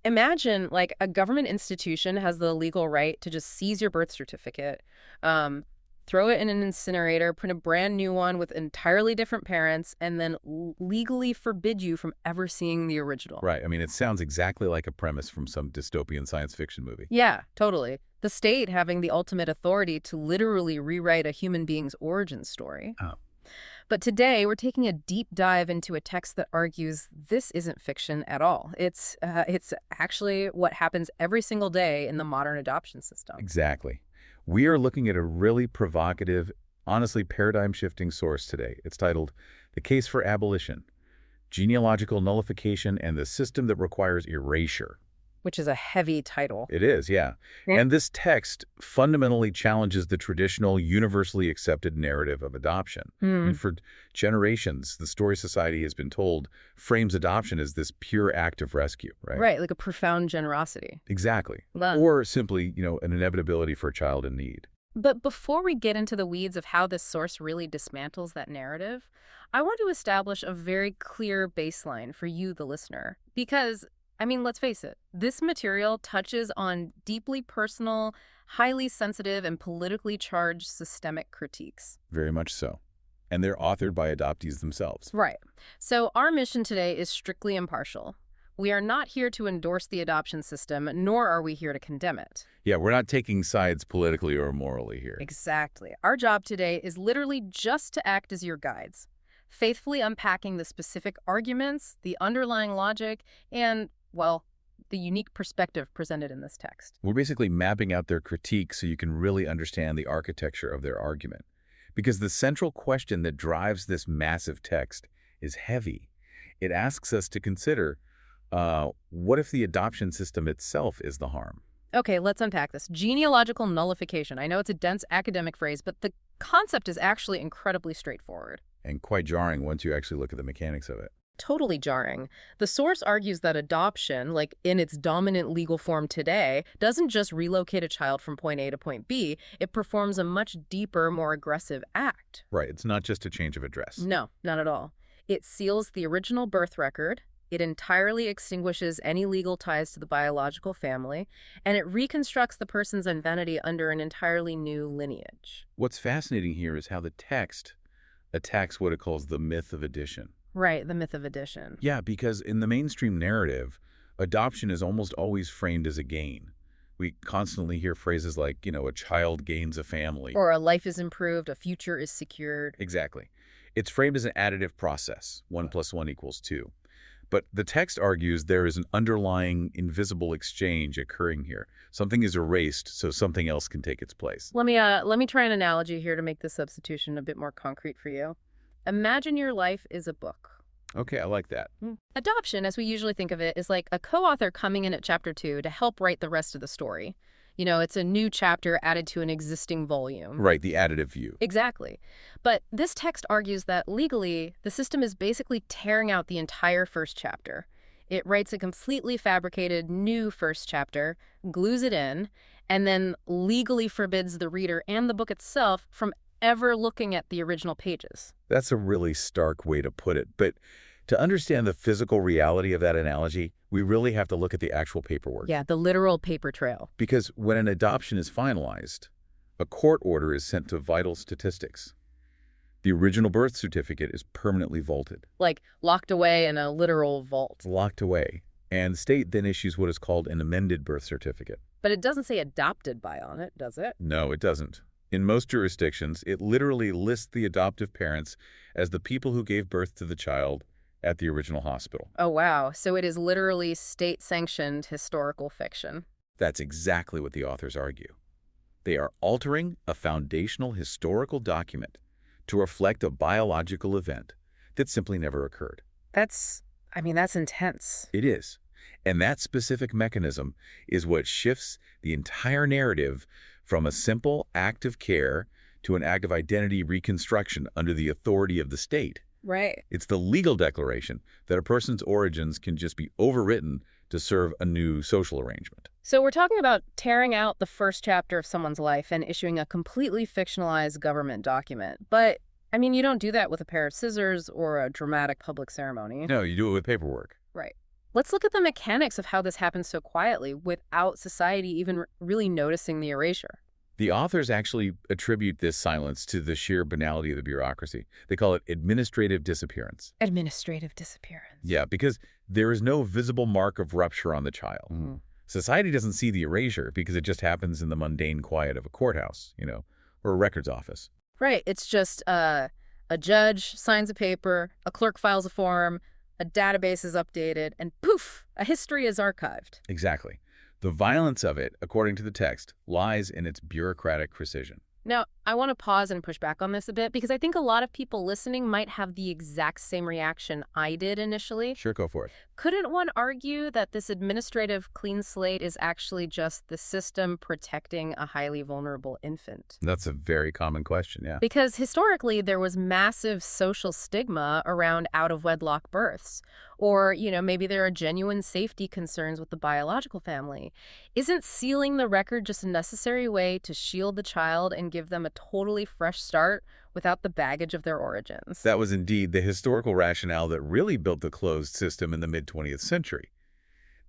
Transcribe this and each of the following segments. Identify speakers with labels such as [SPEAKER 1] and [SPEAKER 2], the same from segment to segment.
[SPEAKER 1] Imagine, like, a government institution has the legal right to just seize your birth certificate, um, throw it in an incinerator, print a brand new one with entirely different parents, and then legally forbid you from ever seeing the original.
[SPEAKER 2] Right. I mean, it sounds exactly like a premise from some dystopian science fiction movie.
[SPEAKER 1] Yeah, totally. The state having the ultimate authority to literally rewrite a human being's origin story.
[SPEAKER 2] Oh.
[SPEAKER 1] But today, we're taking a deep dive into a text that argues this isn't fiction at all. It's actually what happens every single day in the modern adoption system.
[SPEAKER 2] Exactly. We are looking at a really provocative, honestly paradigm-shifting source today. It's titled The Case for Abolition, Genealogical Nullification and the System that Requires Erasure.
[SPEAKER 1] Which is a heavy title.
[SPEAKER 2] It is, yeah. And this text fundamentally challenges the traditional, universally accepted narrative of adoption. And for generations, the story society has been told frames adoption as this pure act of rescue, right?
[SPEAKER 1] Right, like a profound generosity.
[SPEAKER 2] Exactly.
[SPEAKER 1] Love.
[SPEAKER 2] Or simply, an inevitability for a child in need.
[SPEAKER 1] But before we get into the weeds of how this source really dismantles that narrative, I want to establish a very clear baseline for you, the listener. Because, I mean, let's face it, this material touches on deeply personal, highly sensitive, and politically charged systemic critiques.
[SPEAKER 2] Very much so. And they're authored by adoptees themselves.
[SPEAKER 1] Right. So our mission today is strictly impartial. We are not here to endorse the adoption system, nor are we here to condemn it.
[SPEAKER 2] Yeah, we're not taking sides politically or morally here.
[SPEAKER 1] Exactly. Our job today is literally just to act as your guides, faithfully unpacking the specific arguments, the underlying logic, and, well, the unique perspective presented in this text.
[SPEAKER 2] We're basically mapping out their critique so you can really understand the architecture of their argument. Because the central question that drives this massive text is heavy. It asks us to consider, what if the adoption system itself is the harm?
[SPEAKER 1] Okay, let's unpack this. Genealogical nullification. I know it's a dense academic phrase, but the concept is actually incredibly straightforward.
[SPEAKER 2] And quite jarring once you actually look at the mechanics of it.
[SPEAKER 1] Totally jarring. The source argues that adoption, like in its dominant legal form today, doesn't just relocate a child from point A to point B. It performs a much deeper, more aggressive act.
[SPEAKER 2] Right. It's not just a change of address.
[SPEAKER 1] No, not at all. It seals the original birth record. It entirely extinguishes any legal ties to the biological family, and it reconstructs the person's identity under an entirely new lineage.
[SPEAKER 2] What's fascinating here is how the text attacks what it calls the myth of addition.
[SPEAKER 1] Right, the myth of addition.
[SPEAKER 2] Yeah, because in the mainstream narrative, adoption is almost always framed as a gain. We constantly hear phrases like, a child gains a family.
[SPEAKER 1] Or a life is improved, a future is secured.
[SPEAKER 2] Exactly. It's framed as an additive process, 1 + 1 = 2. But the text argues there is an underlying invisible exchange occurring here. Something is erased so something else can take its place.
[SPEAKER 1] Let me try an analogy here to make the substitution a bit more concrete for you. Imagine your life is a book.
[SPEAKER 2] Okay, I like that.
[SPEAKER 1] Adoption, as we usually think of it, is like a co-author coming in at chapter 2 to help write the rest of the story. It's a new chapter added to an existing volume.
[SPEAKER 2] Right, the additive view.
[SPEAKER 1] Exactly. But this text argues that legally, the system is basically tearing out the entire first chapter. It writes a completely fabricated new first chapter, glues it in, and then legally forbids the reader and the book itself from ever looking at the original pages.
[SPEAKER 2] That's a really stark way to put it. But to understand the physical reality of that analogy, we really have to look at the actual paperwork.
[SPEAKER 1] Yeah, the literal paper trail.
[SPEAKER 2] Because when an adoption is finalized, a court order is sent to vital statistics. The original birth certificate is permanently vaulted.
[SPEAKER 1] Like locked away in a literal vault.
[SPEAKER 2] Locked away. And the state then issues what is called an amended birth certificate.
[SPEAKER 1] But it doesn't say adopted by on it, does it?
[SPEAKER 2] No, it doesn't. In most jurisdictions, it literally lists the adoptive parents as the people who gave birth to the child at the original hospital.
[SPEAKER 1] Oh, wow. So it is literally state-sanctioned historical fiction.
[SPEAKER 2] That's exactly what the authors argue. They are altering a foundational historical document to reflect a biological event that simply never occurred.
[SPEAKER 1] That's intense.
[SPEAKER 2] It is. And that specific mechanism is what shifts the entire narrative from a simple act of care to an act of identity reconstruction under the authority of the state.
[SPEAKER 1] Right.
[SPEAKER 2] It's the legal declaration that a person's origins can just be overwritten to serve a new social arrangement.
[SPEAKER 1] So we're talking about tearing out the first chapter of someone's life and issuing a completely fictionalized government document. But, you don't do that with a pair of scissors or a dramatic public ceremony.
[SPEAKER 2] No, you do it with paperwork.
[SPEAKER 1] Right. Let's look at the mechanics of how this happens so quietly without society even really noticing the erasure.
[SPEAKER 2] The authors actually attribute this silence to the sheer banality of the bureaucracy. They call it administrative disappearance.
[SPEAKER 1] Administrative disappearance.
[SPEAKER 2] Yeah, because there is no visible mark of rupture on the child.
[SPEAKER 1] Mm.
[SPEAKER 2] Society doesn't see the erasure because it just happens in the mundane quiet of a courthouse, or a records office.
[SPEAKER 1] Right. It's just a judge signs a paper, a clerk files a form, a database is updated, and poof, a history is archived.
[SPEAKER 2] Exactly. The violence of it, according to the text, lies in its bureaucratic precision.
[SPEAKER 1] Now, I want to pause and push back on this a bit because I think a lot of people listening might have the exact same reaction I did initially.
[SPEAKER 2] Sure, go for it.
[SPEAKER 1] Couldn't one argue that this administrative clean slate is actually just the system protecting a highly vulnerable infant?
[SPEAKER 2] That's a very common question, yeah.
[SPEAKER 1] Because historically, there was massive social stigma around out-of-wedlock births. Or, maybe there are genuine safety concerns with the biological family. Isn't sealing the record just a necessary way to shield the child and give them a totally fresh start without the baggage of their origins?
[SPEAKER 2] That was indeed the historical rationale that really built the closed system in the mid-20th century.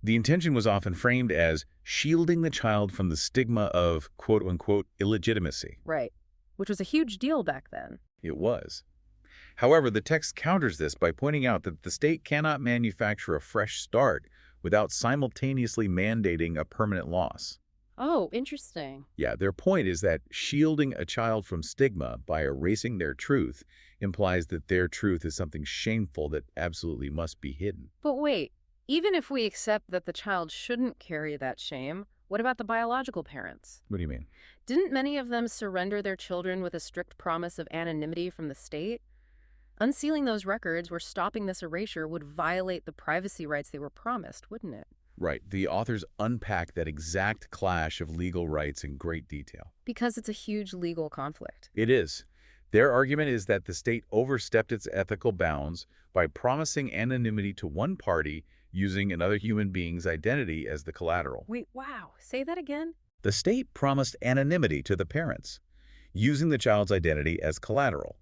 [SPEAKER 2] The intention was often framed as shielding the child from the stigma of quote-unquote illegitimacy.
[SPEAKER 1] Right, which was a huge deal back then.
[SPEAKER 2] It was. However, the text counters this by pointing out that the state cannot manufacture a fresh start without simultaneously mandating a permanent loss.
[SPEAKER 1] Oh, interesting.
[SPEAKER 2] Yeah, their point is that shielding a child from stigma by erasing their truth implies that their truth is something shameful that absolutely must be hidden.
[SPEAKER 1] But wait, even if we accept that the child shouldn't carry that shame, what about the biological parents?
[SPEAKER 2] What do you mean?
[SPEAKER 1] Didn't many of them surrender their children with a strict promise of anonymity from the state? Unsealing those records or stopping this erasure would violate the privacy rights they were promised, wouldn't it?
[SPEAKER 2] Right. The authors unpack that exact clash of legal rights in great detail.
[SPEAKER 1] Because it's a huge legal conflict.
[SPEAKER 2] It is. Their argument is that the state overstepped its ethical bounds by promising anonymity to one party using another human being's identity as the collateral.
[SPEAKER 1] Wait, wow. Say that again?
[SPEAKER 2] The state promised anonymity to the parents, using the child's identity as collateral.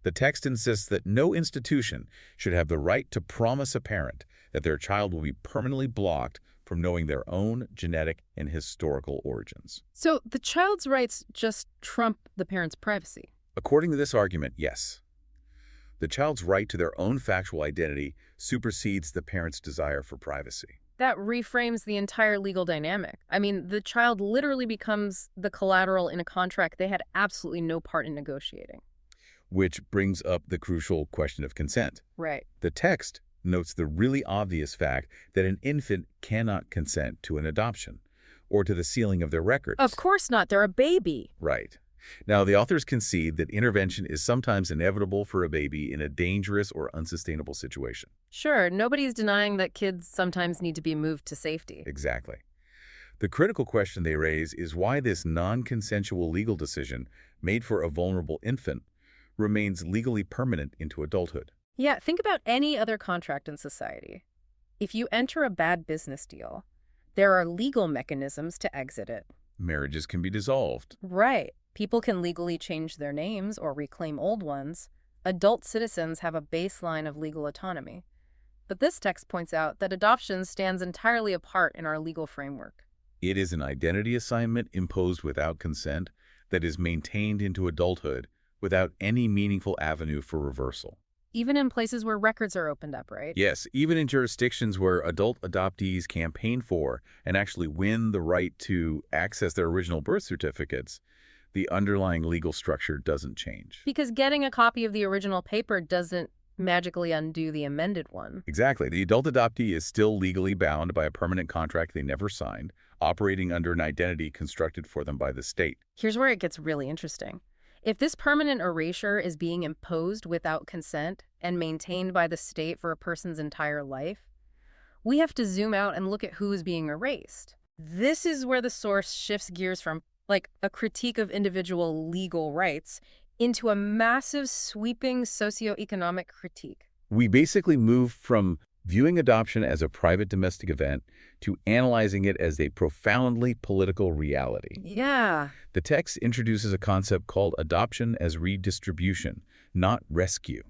[SPEAKER 2] The text insists that no institution should have the right to promise a parent that their child will be permanently blocked from knowing their own genetic and historical origins.
[SPEAKER 1] So the child's rights just trump the parent's privacy?
[SPEAKER 2] According to this argument, yes. The child's right to their own factual identity supersedes the parent's desire for privacy.
[SPEAKER 1] That reframes the entire legal dynamic. I mean, the child literally becomes the collateral in a contract they had absolutely no part in negotiating.
[SPEAKER 2] Which brings up the crucial question of consent.
[SPEAKER 1] Right.
[SPEAKER 2] The text notes the really obvious fact that an infant cannot consent to an adoption or to the sealing of their records.
[SPEAKER 1] Of course not. They're a baby.
[SPEAKER 2] Right. Now, the authors concede that intervention is sometimes inevitable for a baby in a dangerous or unsustainable situation.
[SPEAKER 1] Sure, nobody's denying that kids sometimes need to be moved to safety.
[SPEAKER 2] Exactly. The critical question they raise is why this non-consensual legal decision made for a vulnerable infant remains legally permanent into adulthood.
[SPEAKER 1] Yeah, think about any other contract in society. If you enter a bad business deal, there are legal mechanisms to exit it.
[SPEAKER 2] Marriages can be dissolved.
[SPEAKER 1] Right. People can legally change their names or reclaim old ones. Adult citizens have a baseline of legal autonomy. But this text points out that adoption stands entirely apart in our legal framework.
[SPEAKER 2] It is an identity assignment imposed without consent that is maintained into adulthood without any meaningful avenue for reversal.
[SPEAKER 1] Even in places where records are opened up, right?
[SPEAKER 2] Yes, even in jurisdictions where adult adoptees campaign for and actually win the right to access their original birth certificates, the underlying legal structure doesn't change.
[SPEAKER 1] Because getting a copy of the original paper doesn't magically undo the amended one.
[SPEAKER 2] Exactly. The adult adoptee is still legally bound by a permanent contract they never signed, operating under an identity constructed for them by the state.
[SPEAKER 1] Here's where it gets really interesting. If this permanent erasure is being imposed without consent and maintained by the state for a person's entire life, we have to zoom out and look at who is being erased. This is where the source shifts gears from, like, a critique of individual legal rights into a massive, sweeping socioeconomic critique.
[SPEAKER 2] We basically move from viewing adoption as a private domestic event to analyzing it as a profoundly political reality.
[SPEAKER 1] Yeah.
[SPEAKER 2] The text introduces a concept called adoption as redistribution, not rescue.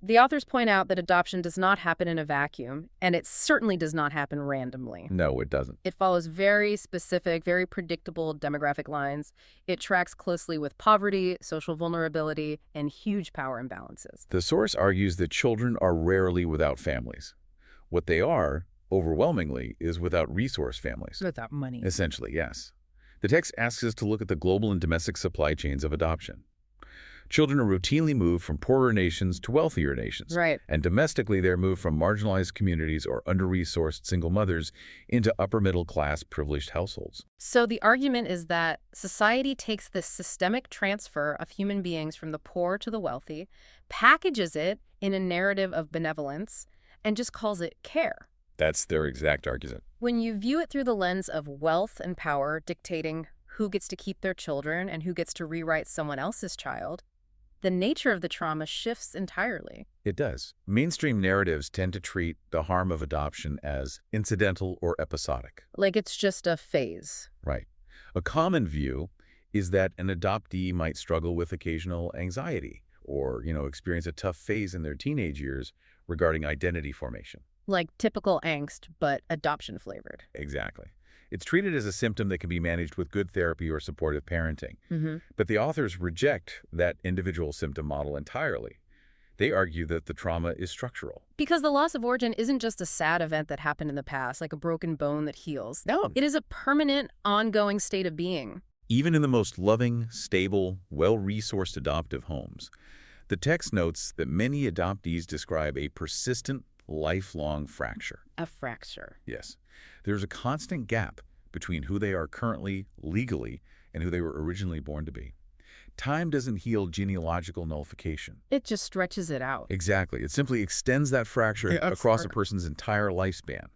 [SPEAKER 1] The authors point out that adoption does not happen in a vacuum, and it certainly does not happen randomly.
[SPEAKER 2] No, it doesn't.
[SPEAKER 1] It follows very specific, very predictable demographic lines. It tracks closely with poverty, social vulnerability, and huge power imbalances.
[SPEAKER 2] The source argues that children are rarely without families. What they are, overwhelmingly, is without resource families.
[SPEAKER 1] Without money.
[SPEAKER 2] Essentially, yes. The text asks us to look at the global and domestic supply chains of adoption. Children are routinely moved from poorer nations to wealthier nations.
[SPEAKER 1] Right.
[SPEAKER 2] And domestically, they're moved from marginalized communities or under-resourced single mothers into upper-middle-class privileged households.
[SPEAKER 1] So the argument is that society takes this systemic transfer of human beings from the poor to the wealthy, packages it in a narrative of benevolence, and just calls it care.
[SPEAKER 2] That's their exact argument.
[SPEAKER 1] When you view it through the lens of wealth and power dictating who gets to keep their children and who gets to rewrite someone else's child, the nature of the trauma shifts entirely.
[SPEAKER 2] It does. Mainstream narratives tend to treat the harm of adoption as incidental or episodic.
[SPEAKER 1] Like it's just a phase.
[SPEAKER 2] Right. A common view is that an adoptee might struggle with occasional anxiety or, experience a tough phase in their teenage years regarding identity formation.
[SPEAKER 1] Like typical angst, but adoption flavored.
[SPEAKER 2] Exactly. It's treated as a symptom that can be managed with good therapy or supportive parenting.
[SPEAKER 1] Mm-hmm.
[SPEAKER 2] But the authors reject that individual symptom model entirely. They argue that the trauma is structural.
[SPEAKER 1] Because the loss of origin isn't just a sad event that happened in the past, like a broken bone that heals.
[SPEAKER 2] No.
[SPEAKER 1] It is a permanent, ongoing state of being.
[SPEAKER 2] Even in the most loving, stable, well-resourced adoptive homes, the text notes that many adoptees describe a persistent, lifelong fracture.
[SPEAKER 1] A fracture.
[SPEAKER 2] Yes. There's a constant gap between who they are currently, legally, and who they were originally born to be. Time doesn't heal genealogical nullification.
[SPEAKER 1] It just stretches it out.
[SPEAKER 2] Exactly. It simply extends that fracture across a person's entire lifespan.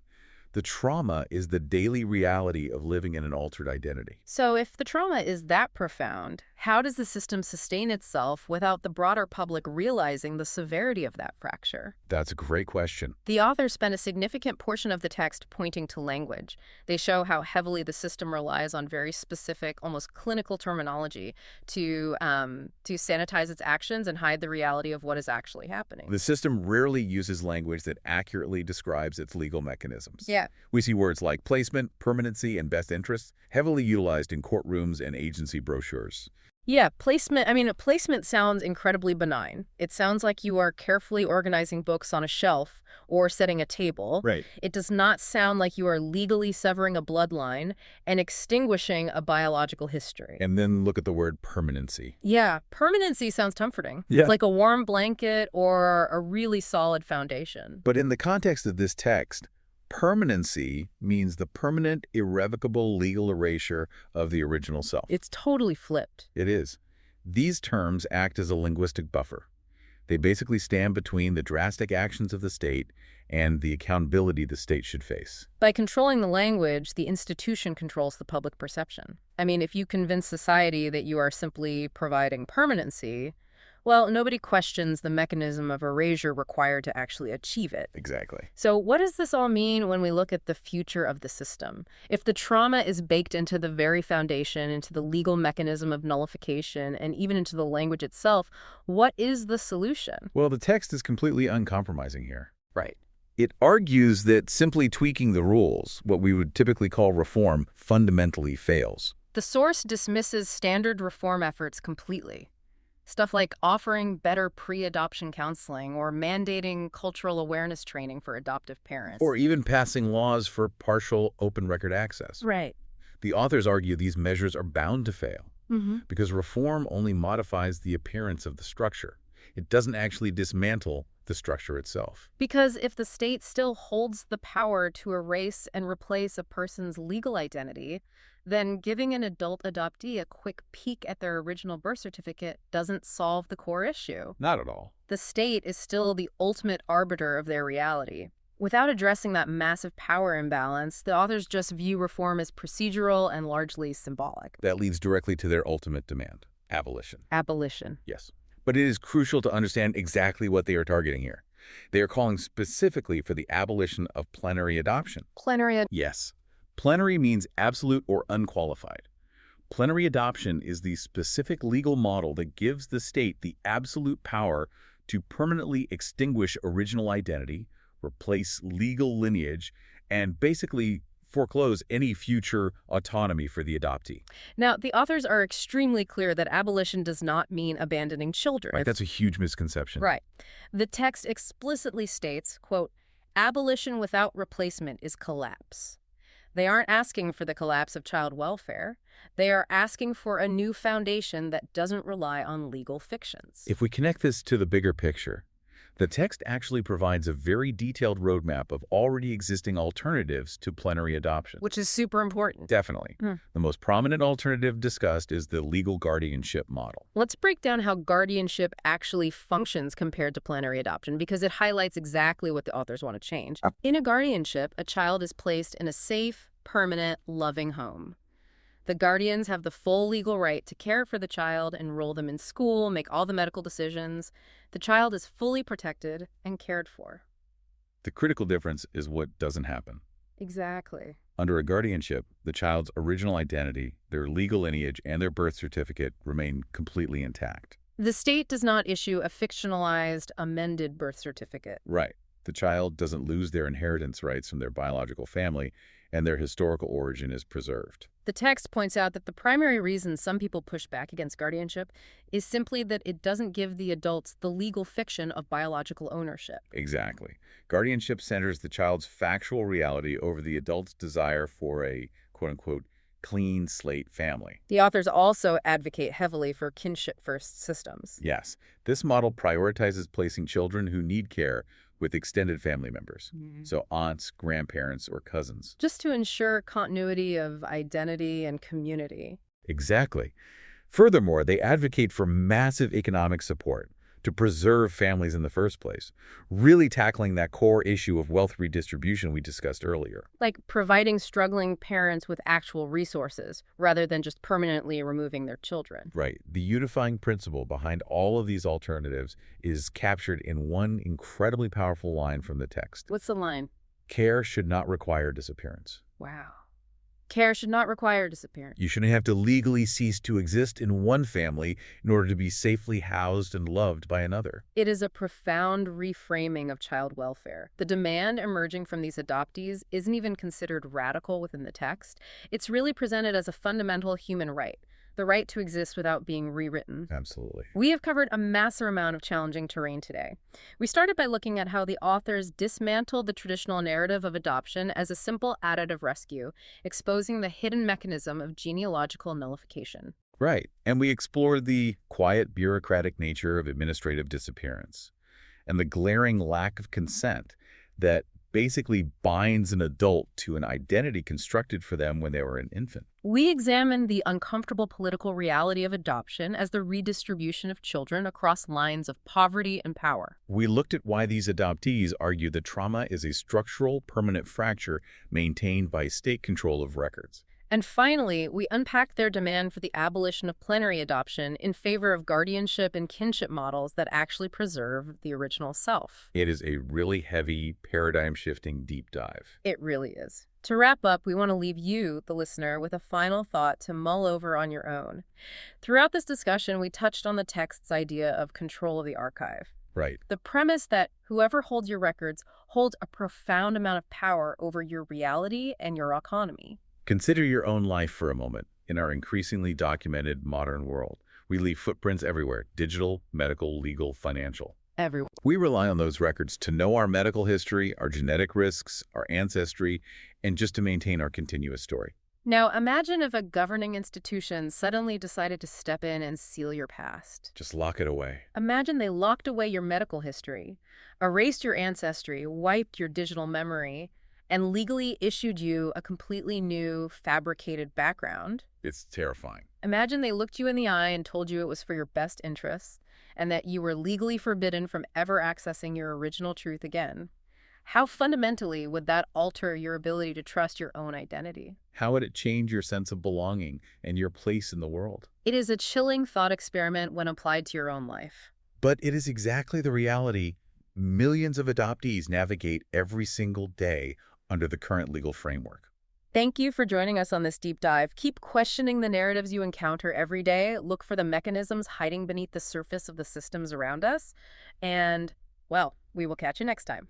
[SPEAKER 2] The trauma is the daily reality of living in an altered identity.
[SPEAKER 1] So if the trauma is that profound, how does the system sustain itself without the broader public realizing the severity of that fracture?
[SPEAKER 2] That's a great question.
[SPEAKER 1] The authors spend a significant portion of the text pointing to language. They show how heavily the system relies on very specific, almost clinical terminology to sanitize its actions and hide the reality of what is actually happening.
[SPEAKER 2] The system rarely uses language that accurately describes its legal mechanisms.
[SPEAKER 1] Yeah.
[SPEAKER 2] We see words like placement, permanency, and best interests heavily utilized in courtrooms and agency brochures.
[SPEAKER 1] Yeah, placement. I mean, a placement sounds incredibly benign. It sounds like you are carefully organizing books on a shelf or setting a table.
[SPEAKER 2] Right.
[SPEAKER 1] It does not sound like you are legally severing a bloodline and extinguishing a biological history.
[SPEAKER 2] And then look at the word permanency.
[SPEAKER 1] Yeah, permanency sounds comforting.
[SPEAKER 2] Yeah.
[SPEAKER 1] Like a warm blanket or a really solid foundation.
[SPEAKER 2] But in the context of this text, permanency means the permanent, irrevocable legal erasure of the original self.
[SPEAKER 1] It's totally flipped.
[SPEAKER 2] It is. These terms act as a linguistic buffer. They basically stand between the drastic actions of the state and the accountability the state should face.
[SPEAKER 1] By controlling the language, the institution controls the public perception. I mean, if you convince society that you are simply providing permanency, well, nobody questions the mechanism of erasure required to actually achieve it.
[SPEAKER 2] Exactly.
[SPEAKER 1] So what does this all mean when we look at the future of the system? If the trauma is baked into the very foundation, into the legal mechanism of nullification, and even into the language itself, what is the solution?
[SPEAKER 2] Well, the text is completely uncompromising here.
[SPEAKER 1] Right.
[SPEAKER 2] It argues that simply tweaking the rules, what we would typically call reform, fundamentally fails.
[SPEAKER 1] The source dismisses standard reform efforts completely. Stuff like offering better pre-adoption counseling or mandating cultural awareness training for adoptive parents.
[SPEAKER 2] Or even passing laws for partial open record access.
[SPEAKER 1] Right.
[SPEAKER 2] The authors argue these measures are bound to fail because reform only modifies the appearance of the structure. It doesn't actually dismantle the structure itself.
[SPEAKER 1] Because if the state still holds the power to erase and replace a person's legal identity, then giving an adult adoptee a quick peek at their original birth certificate doesn't solve the core issue.
[SPEAKER 2] Not at all.
[SPEAKER 1] The state is still the ultimate arbiter of their reality. Without addressing that massive power imbalance, the authors just view reform as procedural and largely symbolic.
[SPEAKER 2] That leads directly to their ultimate demand, abolition.
[SPEAKER 1] Abolition.
[SPEAKER 2] Yes. But it is crucial to understand exactly what they are targeting here. They are calling specifically for the abolition of plenary adoption.
[SPEAKER 1] Plenary.
[SPEAKER 2] Yes. Plenary means absolute or unqualified. Plenary adoption is the specific legal model that gives the state the absolute power to permanently extinguish original identity, replace legal lineage, and basically foreclose any future autonomy for the adoptee.
[SPEAKER 1] Now, the authors are extremely clear that abolition does not mean abandoning children.
[SPEAKER 2] Right, that's a huge misconception.
[SPEAKER 1] Right. The text explicitly states, quote, abolition without replacement is collapse. They aren't asking for the collapse of child welfare. They are asking for a new foundation that doesn't rely on legal fictions.
[SPEAKER 2] If we connect this to the bigger picture, the text actually provides a very detailed roadmap of already existing alternatives to plenary adoption.
[SPEAKER 1] Which is super important.
[SPEAKER 2] Definitely. The most prominent alternative discussed is the legal guardianship model.
[SPEAKER 1] Let's break down how guardianship actually functions compared to plenary adoption, because it highlights exactly what the authors want to change. In a guardianship, a child is placed in a safe, permanent, loving home. The guardians have the full legal right to care for the child, enroll them in school, make all the medical decisions. The child is fully protected and cared for.
[SPEAKER 2] The critical difference is what doesn't happen.
[SPEAKER 1] Exactly.
[SPEAKER 2] Under a guardianship, the child's original identity, their legal lineage, and their birth certificate remain completely intact.
[SPEAKER 1] The state does not issue a fictionalized, amended birth certificate.
[SPEAKER 2] Right. The child doesn't lose their inheritance rights from their biological family, and their historical origin is preserved.
[SPEAKER 1] The text points out that the primary reason some people push back against guardianship is simply that it doesn't give the adults the legal fiction of biological ownership.
[SPEAKER 2] Exactly. Guardianship centers the child's factual reality over the adult's desire for a, quote-unquote, clean slate family.
[SPEAKER 1] The authors also advocate heavily for kinship-first systems.
[SPEAKER 2] Yes, this model prioritizes placing children who need care with extended family members, so aunts, grandparents, or cousins.
[SPEAKER 1] Just to ensure continuity of identity and community.
[SPEAKER 2] Exactly. Furthermore, they advocate for massive economic support to preserve families in the first place, really tackling that core issue of wealth redistribution we discussed earlier.
[SPEAKER 1] Like providing struggling parents with actual resources, rather than just permanently removing their children.
[SPEAKER 2] Right. The unifying principle behind all of these alternatives is captured in one incredibly powerful line from the text.
[SPEAKER 1] What's the line?
[SPEAKER 2] Care should not require disappearance.
[SPEAKER 1] Wow. Care should not require disappearance.
[SPEAKER 2] You shouldn't have to legally cease to exist in one family in order to be safely housed and loved by another.
[SPEAKER 1] It is a profound reframing of child welfare. The demand emerging from these adoptees isn't even considered radical within the text. It's really presented as a fundamental human right, the right to exist without being rewritten.
[SPEAKER 2] Absolutely.
[SPEAKER 1] We have covered a massive amount of challenging terrain today. We started by looking at how the authors dismantled the traditional narrative of adoption as a simple additive rescue, exposing the hidden mechanism of genealogical nullification.
[SPEAKER 2] Right. And we explored the quiet, bureaucratic nature of administrative disappearance and the glaring lack of consent that basically binds an adult to an identity constructed for them when they were an infant.
[SPEAKER 1] We examined the uncomfortable political reality of adoption as the redistribution of children across lines of poverty and power.
[SPEAKER 2] We looked at why these adoptees argue that trauma is a structural, permanent fracture maintained by state control of records.
[SPEAKER 1] And finally, we unpacked their demand for the abolition of plenary adoption in favor of guardianship and kinship models that actually preserve the original self.
[SPEAKER 2] It is a really heavy, paradigm-shifting deep dive.
[SPEAKER 1] It really is. To wrap up, we want to leave you, the listener, with a final thought to mull over on your own. Throughout this discussion, we touched on the text's idea of control of the archive.
[SPEAKER 2] Right.
[SPEAKER 1] The premise that whoever holds your records holds a profound amount of power over your reality and your autonomy.
[SPEAKER 2] Consider your own life for a moment. In our increasingly documented modern world, we leave footprints everywhere: digital, medical, legal, financial.
[SPEAKER 1] Everyone.
[SPEAKER 2] We rely on those records to know our medical history, our genetic risks, our ancestry, and just to maintain our continuous story.
[SPEAKER 1] Now, imagine if a governing institution suddenly decided to step in and seal your past.
[SPEAKER 2] Just lock it away.
[SPEAKER 1] Imagine they locked away your medical history, erased your ancestry, wiped your digital memory, and legally issued you a completely new, fabricated background.
[SPEAKER 2] It's terrifying.
[SPEAKER 1] Imagine they looked you in the eye and told you it was for your best interests, and that you were legally forbidden from ever accessing your original truth again. How fundamentally would that alter your ability to trust your own identity?
[SPEAKER 2] How would it change your sense of belonging and your place in the world?
[SPEAKER 1] It is a chilling thought experiment when applied to your own life.
[SPEAKER 2] But it is exactly the reality millions of adoptees navigate every single day under the current legal framework.
[SPEAKER 1] Thank you for joining us on this deep dive. Keep questioning the narratives you encounter every day. Look for the mechanisms hiding beneath the surface of the systems around us. And, well, we will catch you next time.